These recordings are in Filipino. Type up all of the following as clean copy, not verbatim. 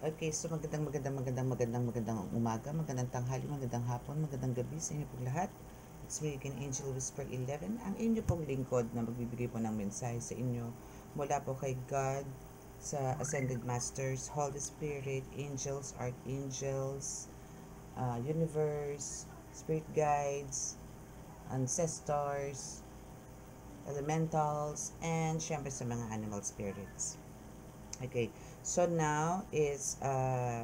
Okay, so magandang umaga, magandang tanghali, magandang hapon, magandang gabi sa inyo pong lahat. It's me again, Angel Whisper 11, ang inyo pong lingkod na magbibigay po ng mensahe sa inyo mula po kay God, sa Ascended Masters, Holy Spirit, Angels, Archangels, Universe, Spirit Guides, Ancestors, Elementals, and syempre sa mga animal spirits. Okay. So now is,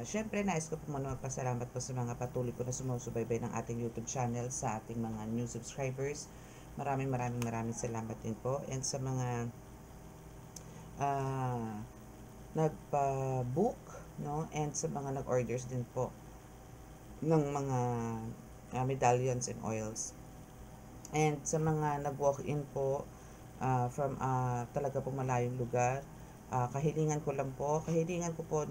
syempre nais ko po muna magpasalamat po sa mga patuloy ko na sumusubaybay ng ating YouTube channel, sa ating mga new subscribers. Maraming salamat din po. And sa mga uh, nagpa-book, no? And sa mga nag-orders din po ng mga medallions and oils. And sa mga nag-walk-in po from talaga pong malayong lugar, kahilingan ko po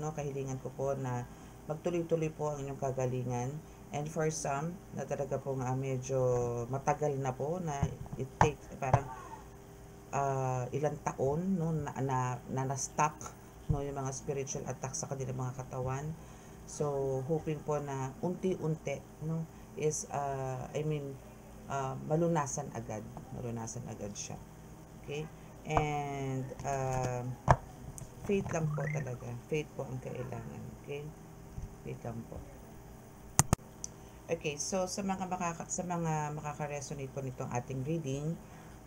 na magtuloy-tuloy po ang inyong kagalingan. And for some na talaga pong medyo matagal na po na it takes parang ilang taon, no, na stuck, no, yung mga spiritual attack sa kanilang mga katawan. So hoping po na unti-unti, no, is malunasan agad siya. Okay? And faith lang po talaga. Faith po ang kailangan. Okay? Faith lang po. Okay, so sa mga makaka-resonate po nitong ating reading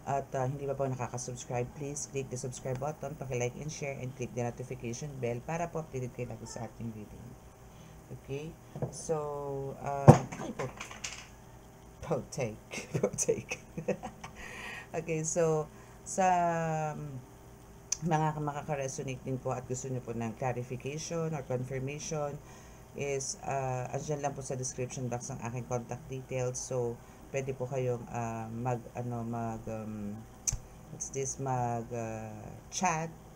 at hindi pa po nakaka-subscribe, please click the subscribe button, paki-like and share, and click the notification bell para po updated kayo lagi sa ating reading. Okay? So, ay po. Take. Okay, so sa mga makaka-resonate din po at gusto niyo po ng clarification or confirmation is andyan lang po sa description box ang aking contact details. So pwede po kayong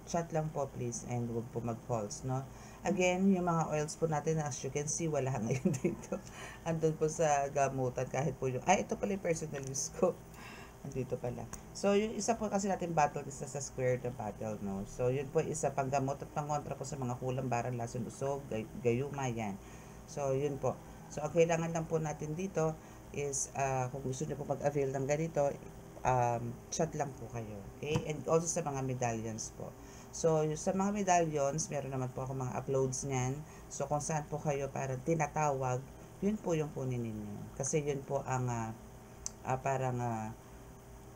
chat lang po please, and wag po mag-calls, no. Again, yung mga oils po natin, as you can see, wala ngayon dito. Andun po sa gamutan, kahit po yung ito pala yung personal use ko. Andito pala. So, yung isa po kasi natin battle is sa square the battle, no? So, yun po isa panggamot at pangontra po sa mga kulang, barang, lason, usog, gayuma, yan. So, yun po. So, ang kailangan lang po natin dito is, kung gusto niyo po mag-avail ng ganito, chat lang po kayo. Okay? And also sa mga medallions po. So, sa mga medallions, meron naman po ako mga uploads niyan. So, kung saan po kayo parang tinatawag, yun po yung kunin ninyo. Kasi yun po ang parang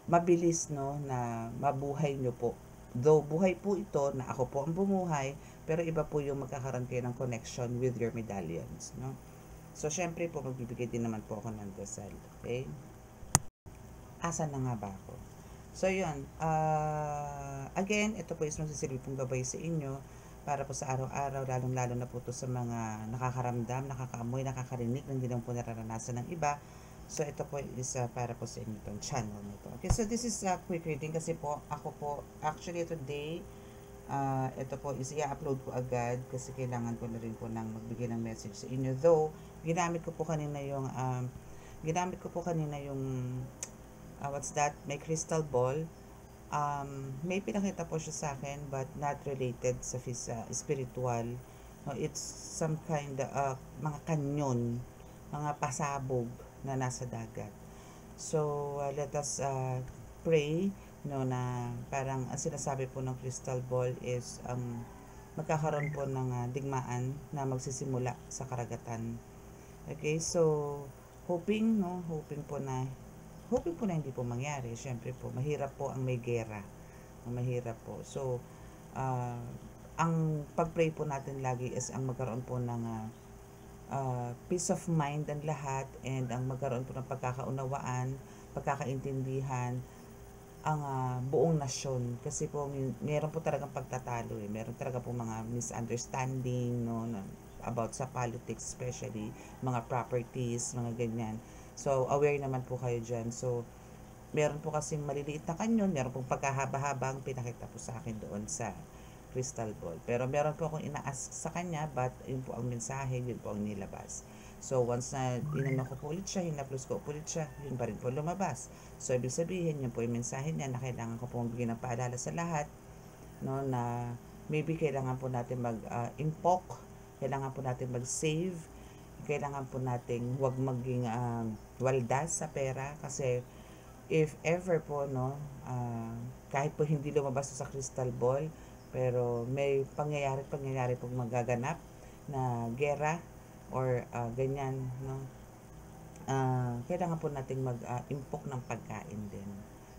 mabilis, no, na mabuhay nyo po. Though buhay po ito na ako po ang bumuhay, pero iba po yung magkakaroon kayo ng connection with your medallions, no. So syempre po magbibigay din naman po ako ng dasal. Okay? Asan na nga ba ako? So yun, again, ito po is magsisilbi pong gabay sa inyo para po sa araw-araw, lalong-lalo na po to sa mga nakakaramdam, nakakaamoy, nakakarinig, na hindi lang po nararanasan ng iba. So, ito po is para po sa inyo itong channel nito. Okay, so this is a quick reading kasi po, ako po, actually today, ito po is i-upload ko agad kasi kailangan ko na rin po nang magbigay ng message sa inyo. Though, ginamit ko po kanina yung, what's that? May crystal ball. May pinakita po siya sa akin but not related sa spiritual. No, it's some kind of mga kanyon, mga pasabog na nasa dagat. So, let us pray, no, na parang ang sinasabi po ng crystal ball is magkakaroon po ng digmaan na magsisimula sa karagatan. Okay, so hoping po na hindi po mangyari. Syempre po, mahirap po ang may gera. Mahirap po. So, ang pag-pray po natin lagi is ang magkaroon po ng peace of mind ang lahat, and ang magkaroon po ng pagkakaunawaan, pagkakaintindihan ang buong nasyon. Kasi po meron po talagang pagtatalo meron talaga po mga misunderstanding, no, about sa politics, especially mga properties, mga ganyan. So aware naman po kayo dyan. So meron po kasing maliliit na kanyon, meron pong pagkahaba-habang pinakita po sa akin doon sa crystal ball. Pero meron po akong ina-ask sa kanya, but yun po ang mensahe, yun po ang nilabas. So, once na inano ko po ulit siya, hinaplos ko ulit siya, yun pa rin po lumabas. So, ibig sabihin, yun po yung mensahe niya na kailangan ko po magbigay ng paalala sa lahat, no, na maybe kailangan po natin mag-impok Kailangan po natin mag-save. Kailangan po nating huwag maging waldas sa pera kasi if ever po, no, kahit po hindi lumabas sa crystal ball, pero may pangyayari pong magaganap na gera or ganyan, no, kailangan po nating mag-impok ng pagkain din.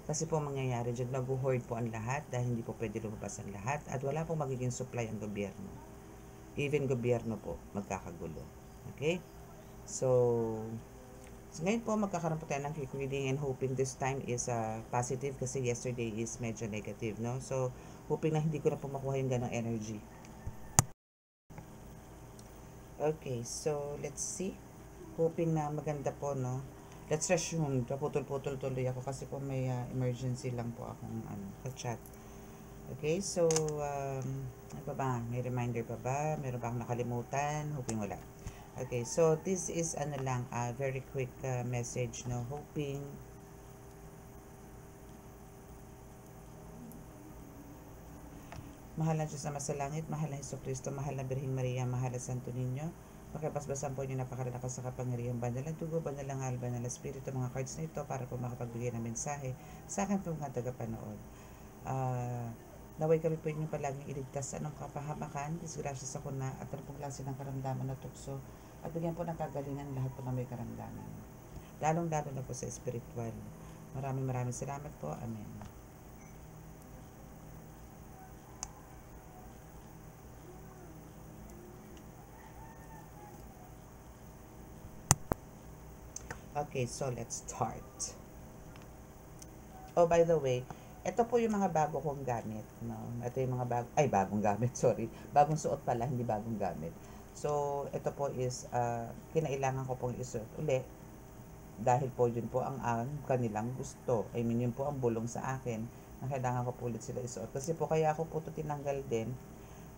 Kasi po mangyayari dyan, mag-hoard po ang lahat dahil hindi po pwede lumabas ang lahat at wala pong magiging supply ang gobyerno. Even gobyerno po, magkakagulo. Okay? So ngayon po, magkakaroon po tayo ng quick reading and hoping this time is positive kasi yesterday is medyo negative, no? So, hoping na hindi ko na po makuha yung ganong energy. Okay, so let's see. Hoping na maganda po, no? Let's assume, paputol-putol tuloy ako kasi po may emergency lang po akong ka-chat. Okay, so, ano pa ba? May reminder pa ba? Meron ba akong nakalimutan? Hoping wala. Okay, so this is lang, very quick message, no? Hoping mahal na Diyos na sa langit, mahal na Hesus Kristo, mahal na Birheng Maria, mahal na Santo Niño. Pakipasbasan po niyo napakaralakas sa kapangyarihan, banal ang dugo, banal ang alba, banal ang espiritu, mga cards na ito para po makapagbigay ng mensahe sa akin po mga tagapanood. Naway kami po inyong palaging iligtas sa anong kapahamakan, disgrasya sa kuna, at anong klase ng karamdaman na tukso, at bigyan po ng kagalingan lahat po na may karamdaman. Lalong-lalo na po sa spiritual. Maraming salamat po. Amen. Okay, so let's start. Oh, by the way, ito po yung mga bago kong gamit, no? Ito yung mga bagong gamit, sorry. Bagong suot pala, hindi bagong gamit. So, ito po is, kinailangan ko pong isuot uli dahil po yun po ang kanilang gusto. I mean, yun po ang bulong sa akin na kailangan ko po ulit sila isuot. Kasi po, kaya ako po ito tinanggal din.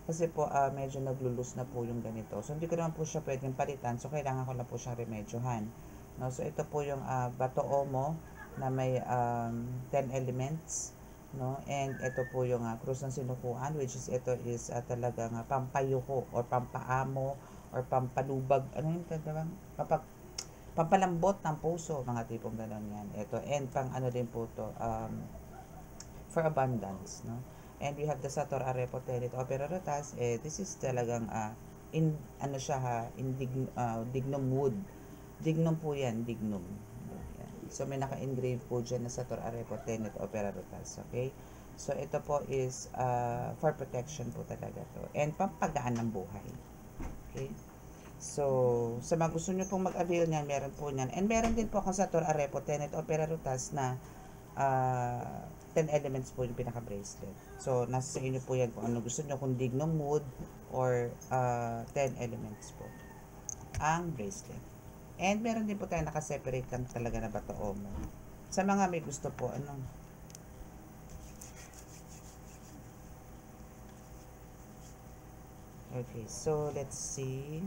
Kasi po, medyo naglulus na po yung ganito. So, hindi ko naman po siya pwedeng palitan. So, kailangan ko na po siyang remedyohan. No? So, ito po yung Bato Omo na may 10 elements. No? And ito po yung krus ng sinukuan, which is ito is talagang pampayuko or pampaamo or pampalubag. Ano yung talagang? Pampalambot ng puso, mga tipong gano'n yan. Ito, and pang ano din po to, for abundance. No? And we have the Sator Arepo Terit Opera Rotas. This is talagang ano siya ha, in dignum wood. Dignum po yan, dignum. Yan. So, may naka-engrave po dyan na Sator Arepo Tenet Opera Rotas. Okay? So, ito po is for protection po talaga to. And pampagaan ng buhay. Okay? So, sa mga gusto nyo pong mag-avail niyan, meron po niyan. And meron din po akong Sator Arepo Tenet Opera Rotas na 10 elements po yung pinaka-bracelet. So, nasa sa inyo po yan kung ano gusto nyo, kung dignum wood or 10 elements po ang bracelet. And meron din po tayo naka-separate lang talaga na Bato Omo. Sa mga may gusto po, Okay, so let's see.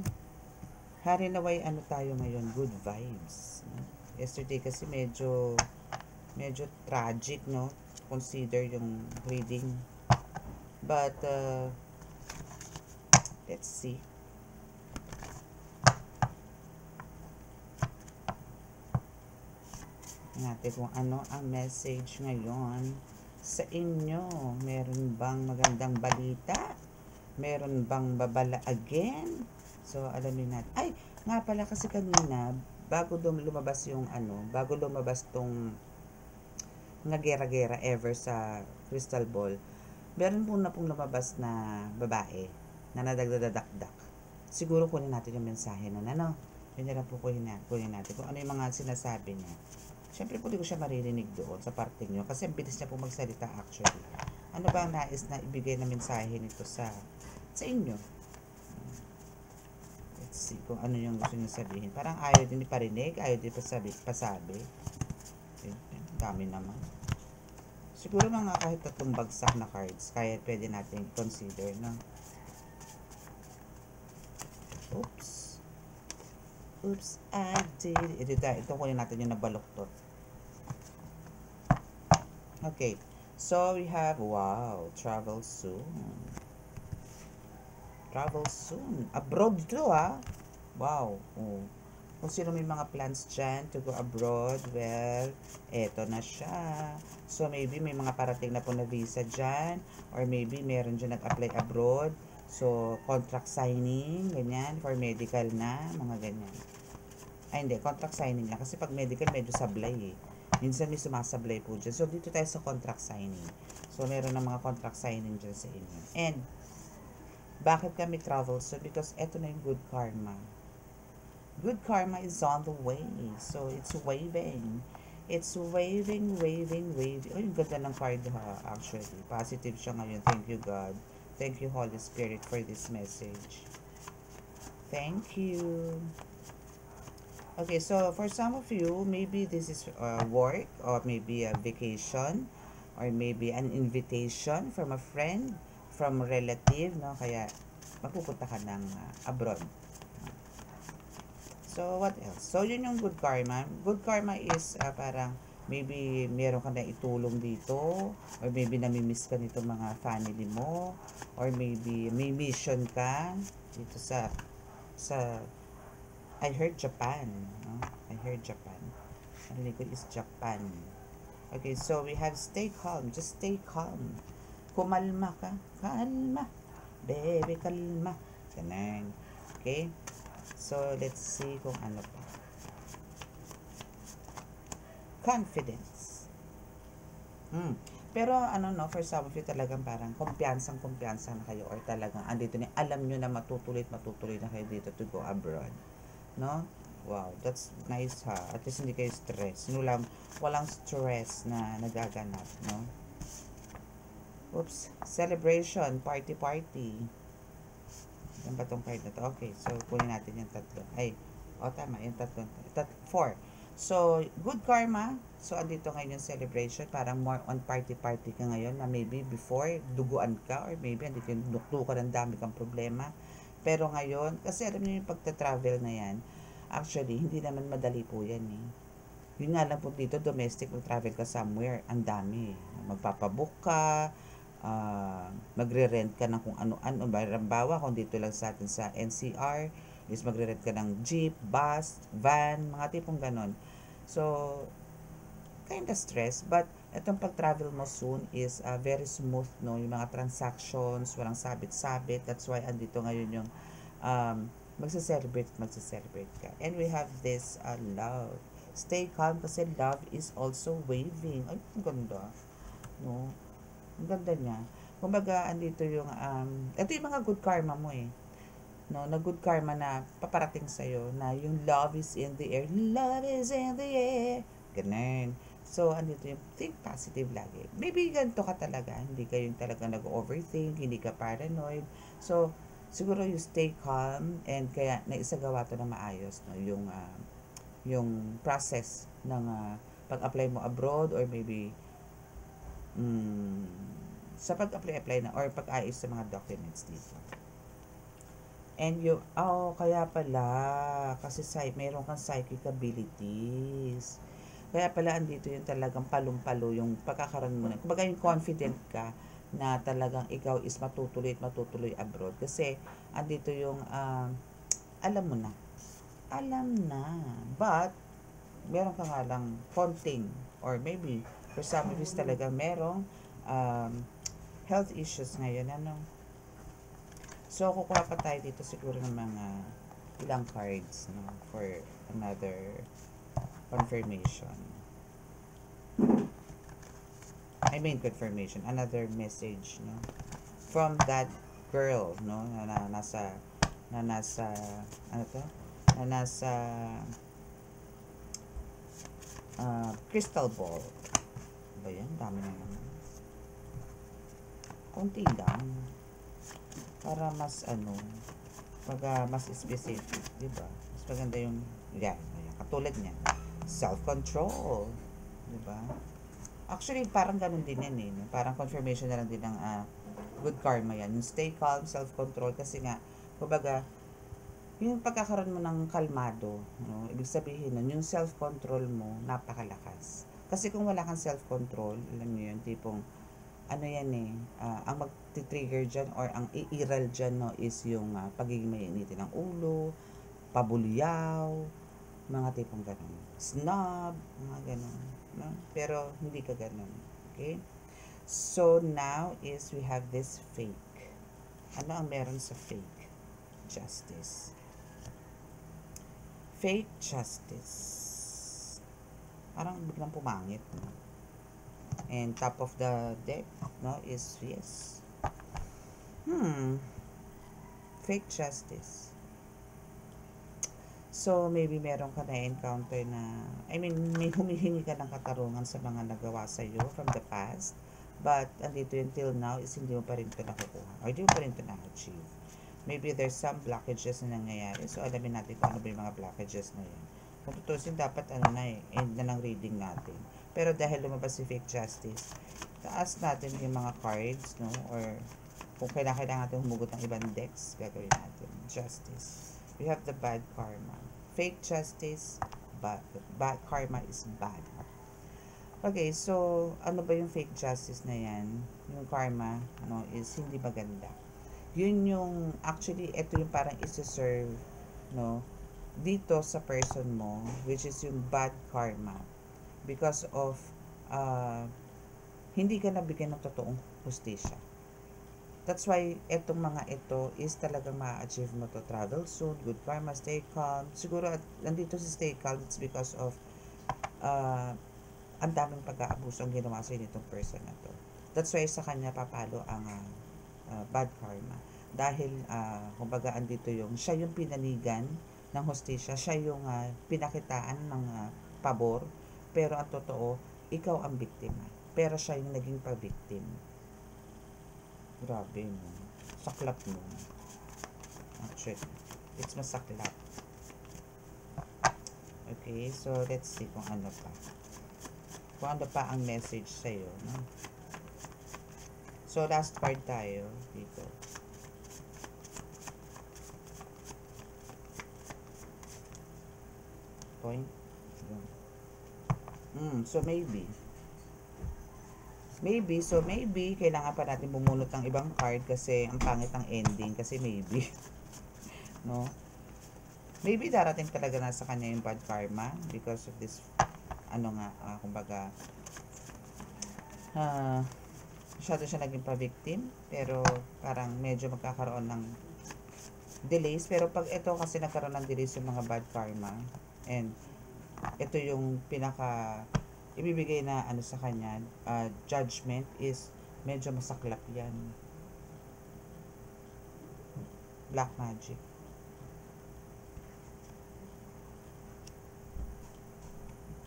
Hari naway tayo ngayon, good vibes. Yesterday kasi medyo tragic, no? Consider yung reading. But, let's see. Natin kung ano ang message ngayon sa inyo. Meron bang magandang balita? Meron bang babala again? So, alamin natin. Ay, nga pala kasi kanina, bago lumabas yung bago lumabas tong mga gera-gera ever sa Crystal Ball, meron po na pong lumabas na babae na nadagdadakdak. Siguro kunin natin yung mensahe nun, Yun na lang po kunin natin kung ano yung mga sinasabi niya. Siyempre po, di ko siya maririnig doon sa parting nyo kasi bilis niya po magsalita actually. Ano ba ang nais na ibigay na mensahe nito sa inyo? Let's see kung ano yung gusto niya sabihin. Parang ayaw din iparinig, ayaw din pasabi. Dami naman. Siguro mga kahit 3 bagsak na cards, kaya pwede natin consider, no? Oops, I did it. Ito kunin natin yung nabaluktot. Okay. So, we have, wow, travel soon. Travel soon. Abroad to, ha? Wow. Oh. Kung sino may mga plans dyan to go abroad, well, eto na siya. So, maybe may mga parating na po na visa dyan, or maybe meron dyan nag-apply abroad. So, contract signing, ganyan, for medical na, mga ganyan. Ay, hindi, contract signing lang. Kasi pag medical, medyo sablay eh. Minsan may sumasablay po dyan. So, dito tayo sa contract signing. So, meron na mga contract signing dyan sa inyo. And, bakit kami travel? So, because eto na yung good karma. Good karma is on the way. So, it's waving. It's waving, waving, waving. Oh, yung ganda ng card ha, actually. Positive siya ngayon. Thank you, God. Thank you, Holy Spirit, for this message. Thank you. Okay, so for some of you, maybe this is work, or maybe a vacation, or maybe an invitation from a friend, from a relative, no? Kaya, mapupunta ka ng abroad. So, what else? So, yun yung good karma. Good karma is parang maybe meron ka na itulong dito, or maybe namimiss ka nito mga family mo, or maybe may mission ka dito sa I heard Japan. No? I heard Japan. Narinig ko is Japan. Okay, so we have stay calm. Just stay calm. Kumalma ka. Kalma. Baby, kalma. Ganun. Okay? So, let's see kung ano pa. Confidence. Pero ano no, for some of you talagang parang kumpiyansang na kayo, or talagang andito na, alam nyo na matutuloy na kayo dito to go abroad. No? Wow, that's nice ha. At least hindi kayo stress. Walang stress na nagaganap, no? Oops. Celebration, party. Yan ba tong card na to? Okay, so kunin natin yung tatlo. Ay, tama, yung tatlo. 4. So, good karma. So, andito ngayon yung celebration. Parang more on party ka ngayon, na maybe before, duguan ka, or maybe andito yung dukdukan, ang dami kang problema. Pero ngayon, kasi alam niyo yung pagta-travel na yan, actually, hindi naman madali po yan eh. Yun nga lang po dito, domestic, mag-travel ka somewhere, ang dami. Magpapabook ka, magre-rent ka ng kung ano-ano. Bawa, kung dito lang sa atin sa NCR, is magre-rent ka ng jeep, bus, van, mga tipong ganon. So, kind of stress, but itong pag-travel mo soon is very smooth, no? Yung mga transactions, walang sabit-sabit. That's why andito ngayon yung magse-celebrate ka. And we have this love. Stay calm kasi love is also waving. Ay, ang ganda. No? Ang ganda niya. Kumbaga, andito yung, ito yung mga good karma mo eh. No, na good karma na paparating sa'yo, na yung love is in the air. Love is in the air. Ganun. So, andito yung think positive lagi. Maybe ganito ka talaga. Hindi ka yung talaga nag-overthink, hindi ka paranoid. So, siguro you stay calm, and kaya naisagawa to na maayos, no? Yung process ng pag-apply mo abroad, or maybe sa pag-apply na, or pag-ayos sa mga documents dito. And kaya pala, kasi meron kang psychic abilities. Kaya pala andito yung talagang palong-palo yung pagkakaroon mo na. Kumbaga yung confident ka na talagang ikaw is matutuloy abroad. Kasi andito yung alam mo na. Alam na. But, meron ka nga lang konting, or maybe for some of us talaga merong health issues ngayon. So, kukuha pa tayo dito siguro ng mga ilang cards, no, for another confirmation. Confirmation. Another message, no, from that girl, no, na nasa crystal ball. Ba yan? Dami na naman. Konti lang. Para mas mas specific, di ba? Mas maganda yung yan, katulad niyan. Self-control, di ba? Actually, parang ganun din yan eh. No? Parang confirmation na lang din ng good karma yan. Yung stay calm, self-control, kasi nga, kumbaga, yung pagkakaroon mo ng kalmado, no? Ibig sabihin nun, yung self-control mo, napakalakas. Kasi kung wala kang self-control, alam niyo yun, tipong, ano yan eh, ang mag-trigger dyan or ang iiral dyan, no, is yung pagiging mainitin ng ulo, pabulyaw, mga tipong ganun. Snob, mga ganun. No? Pero hindi ka ganun. Okay? So, now is we have this fake. Ano ang meron sa fake? Justice. Fake justice. Parang biglang pumangit. No? And top of the deck, no, is yes. Fake justice. So, maybe meron ka na-encounter na, I mean, may humihingi ka ng katarungan sa mga nagawa sa'yo from the past, but andito yun till now is hindi mo pa rin ito nakukuha, or hindi mo pa rin ito na-achieve. Maybe there's some blockages na nangyayari, so alamin natin kung ano ba yung mga blockages na yun. Kung tutusin, dapat end na ng reading natin. Pero dahil lumabas si fake justice, taas natin yung mga cards, no, or kung kailangan natin humugot ng ibang decks, gagawin natin. Justice. We have the bad karma. Fake justice, bad karma is bad. Okay, so ano ba yung fake justice na yan? Yung karma, no, is hindi maganda. Yun yung, actually, ito yung parang isi-serve, no, dito sa person mo, which is yung bad karma. Because of, hindi ka nabigyan ng totoong hustisya. That's why, etong mga ito is talagang ma-achieve mo to. Travel soon, good karma, stay calm. Siguro, nandito si stay calm, it's because of ang daming pag-aabuso ang ginawa sa'yo nitong person na to. That's why sa kanya papalo ang bad karma. Dahil, kumbaga, andito yung, siya yung pinanigan ng hostisya, siya yung pinakitaan ng pabor, pero ang totoo, ikaw ang biktima. Pero siya yung naging pa-victim. Grabe mo. Saklap mo. Actually, it's masaklap. Okay, so let's see kung ano pa. Kung ano pa ang message sa'yo. No? So, last card tayo dito. Point. So maybe, kailangan pa natin bumunot ng ibang card kasi ang pangit ang ending kasi maybe, no? Maybe darating talaga na sa kanya yung bad karma because of this, kumbaga, masyado siya naging pa-victim, pero parang medyo magkakaroon ng delays. Pero pag ito kasi nagkaroon ng delays yung mga bad karma, and ito yung pinaka ibibigay na sa kanya, judgment is medyo masaklap yan. Black magic.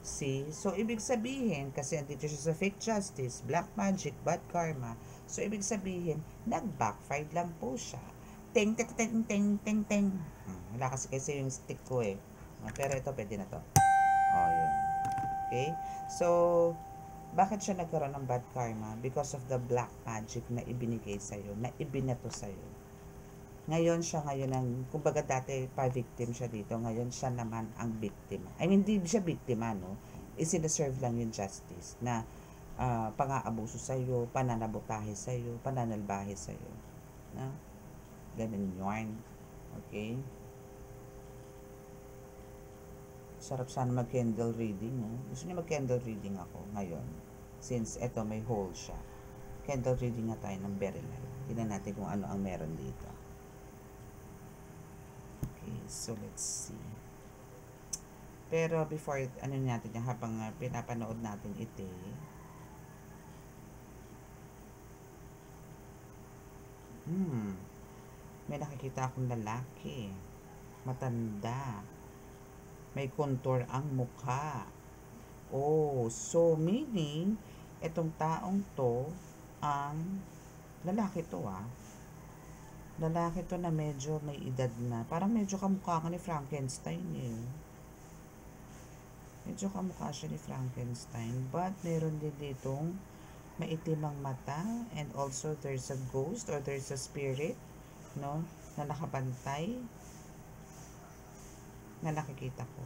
See? So, ibig sabihin, kasi andito siya sa fake justice, black magic, bad karma. So, ibig sabihin, nag-backfire lang po siya. Ting, ting, ting, ting, ting, ting. Wala kasi yung stick ko eh. Pero ito, pwede na to. Oh, yun. Okay? So, bakit siya nagkaroon ng bad karma? Because of the black magic na ibinigay sa'yo, na ibinato sa'yo. Ngayon siya ang, kumbaga dati pa-victim siya dito, ngayon siya naman ang biktima. I mean, hindi siya biktima, no? Isinaserve lang yung justice na pang-aabuso sa'yo, pananabotahe sa'yo, pananalbahe sa'yo. No? Ganun yun. Okay? Sarap sana mag-candle reading, no? Gusto niyo mag-candle reading ako ngayon. Since eto may hole siya. Candle reading na tayo ng very light. Tignan natin kung ano ang meron dito. Okay, so let's see. Pero before, natin yung habang pinapanood natin ito, may nakikita akong lalaki. Matanda. May contour ang mukha. Oh, so meaning, etong taong to, ang lalaki to Lalaki to na medyo may edad na. Parang medyo kamukha ka ni Frankenstein eh. Medyo kamukha siya ni Frankenstein. But meron din ditong maitim ang mata. And also there's a ghost or there's a spirit, no? Na nakabantay. Na nakikita ko.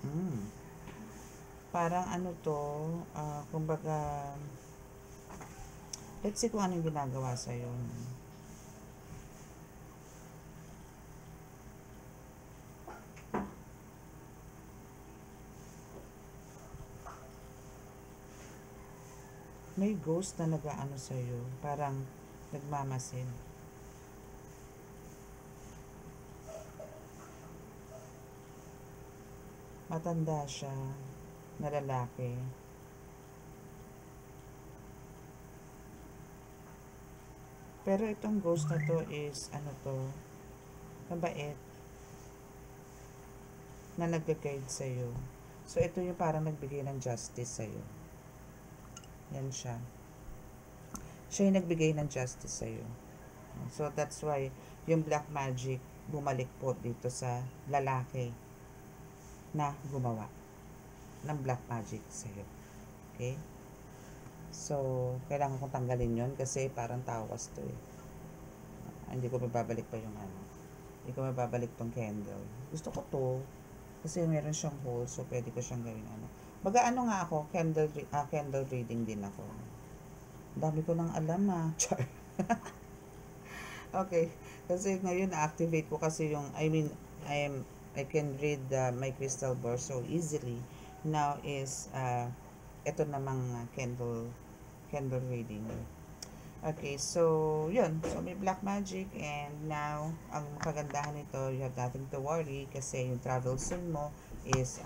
Mm. Parang ano to, kumbaga, let's see kung ano yung ginagawa sa'yo. May ghost na nag-aano sa'yo, parang nagmamasid. Matanda siya, na lalaki. Pero itong ghost na to is, ano to, mabait, na nag-guide sa'yo. So, ito yung parang nagbigay ng justice sa'yo. Yan siya. Siya yung nagbigay ng justice sa'yo. So, that's why, yung black magic, bumalik po dito sa lalaki na gumawa ng black magic sa'yo. Okay? So, kailangan kong tanggalin yon kasi parang tawas to eh. Hindi ko mababalik pa yung ano. Hindi ko mababalik tong candle. Gusto ko to. Kasi meron siyang hole, so pwede ko siyang gawin ano. Mag-ano nga ako, candle reading din ako. Dami ko nang alam Char. Okay. Kasi ngayon na-activate ko kasi yung, I can read my crystal ball so easily. Now is, ito namang candle reading. Okay, so, yun. So, may black magic and now, ang kagandahan nito, you have nothing to worry kasi yung travel soon mo is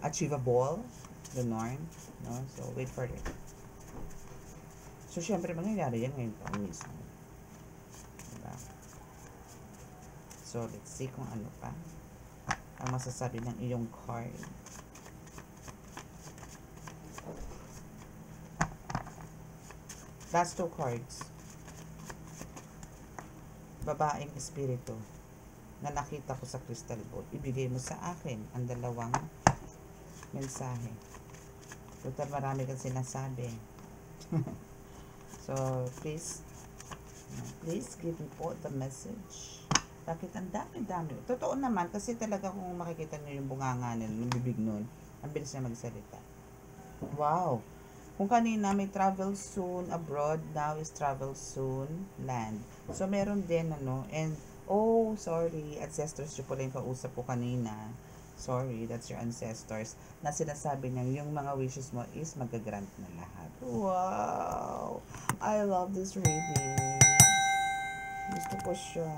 achievable, the norm, no? So, wait for it. So, syempre, mangyayari yan ngayon taon mismo. Diba? So, let's see kung ano pa ang masasabi ng iyong card. Last two cards. Babaeng espiritu na nakita ko sa crystal ball. Ibigay mo sa akin ang dalawang mensahe. Total marami kang sinasabi. So, please give me po the message. Bakit ang dami-dami? Totoo naman, kasi talaga kung makikita nyo yung bunganga nila, yung bibig nun, ang bilis na magsalita. Wow! Kung kanina may travel soon abroad, now is travel soon land. So, meron din ano, and, oh, sorry, ancestors yung pala yung kausap ko kanina. Sorry, that's your ancestors. Na sinasabi niya, yung mga wishes mo is magagrant na lahat. Wow! I love this reading. Gusto ko siya.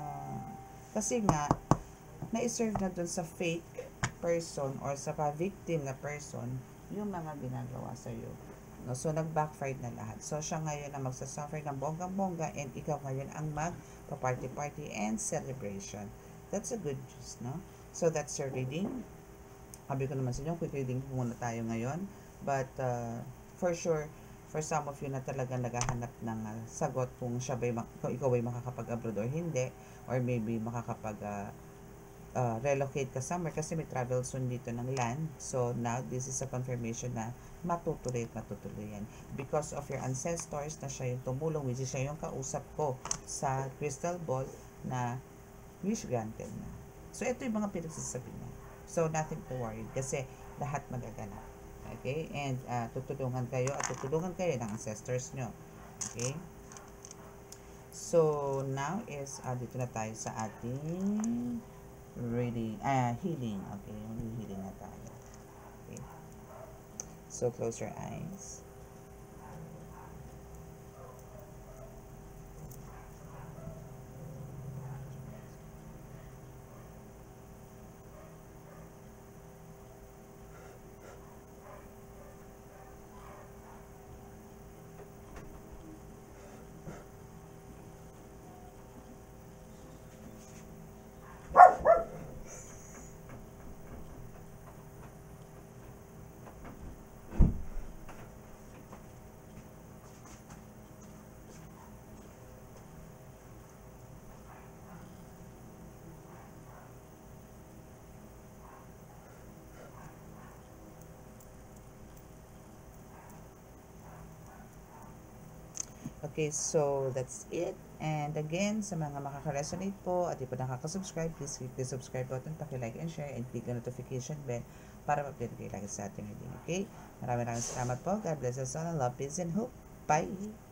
Kasi nga, na-serve na dun sa fake person or sa pa-victim na person yung mga ginagawa sa'yo. No, so, nag-backfire na lahat. So, siya ngayon ang magsasuffer ng bonggang-bongga and ikaw ngayon ang mag-party-party and celebration. That's a good news, no? So, that's your reading. Sabi ko naman sa inyo, quick reading muna tayo ngayon. But, for sure, for some of you na talagang naghahanap ng sagot kung kung ikaw ay makakapag-abroad or hindi, or maybe makakapag relocate ka somewhere kasi may travel soon dito ng land. So, now, this is a confirmation na matutuloy yan. Because of your ancestors na siya yung tumulong, which is siya yung kausap ko sa crystal ball na wish granted na. So, ito yung mga pinagsasabi niya. So, nothing to worry kasi lahat magaganap. Okay? And tutulungan kayo ng ancestors nyo. Okay? So, now is, dito na tayo sa ating healing. Okay, healing na tayo. Okay. So, close your eyes. Okay, so that's it. And again, sa mga makaka-resonate po at di pa nakaka-subscribe, please click the subscribe button, paki-like and share, and click the notification bell para mapinigay lagi sa ating reading. Okay? Maraming salamat po. God bless us all. Love, peace, and hope. Bye!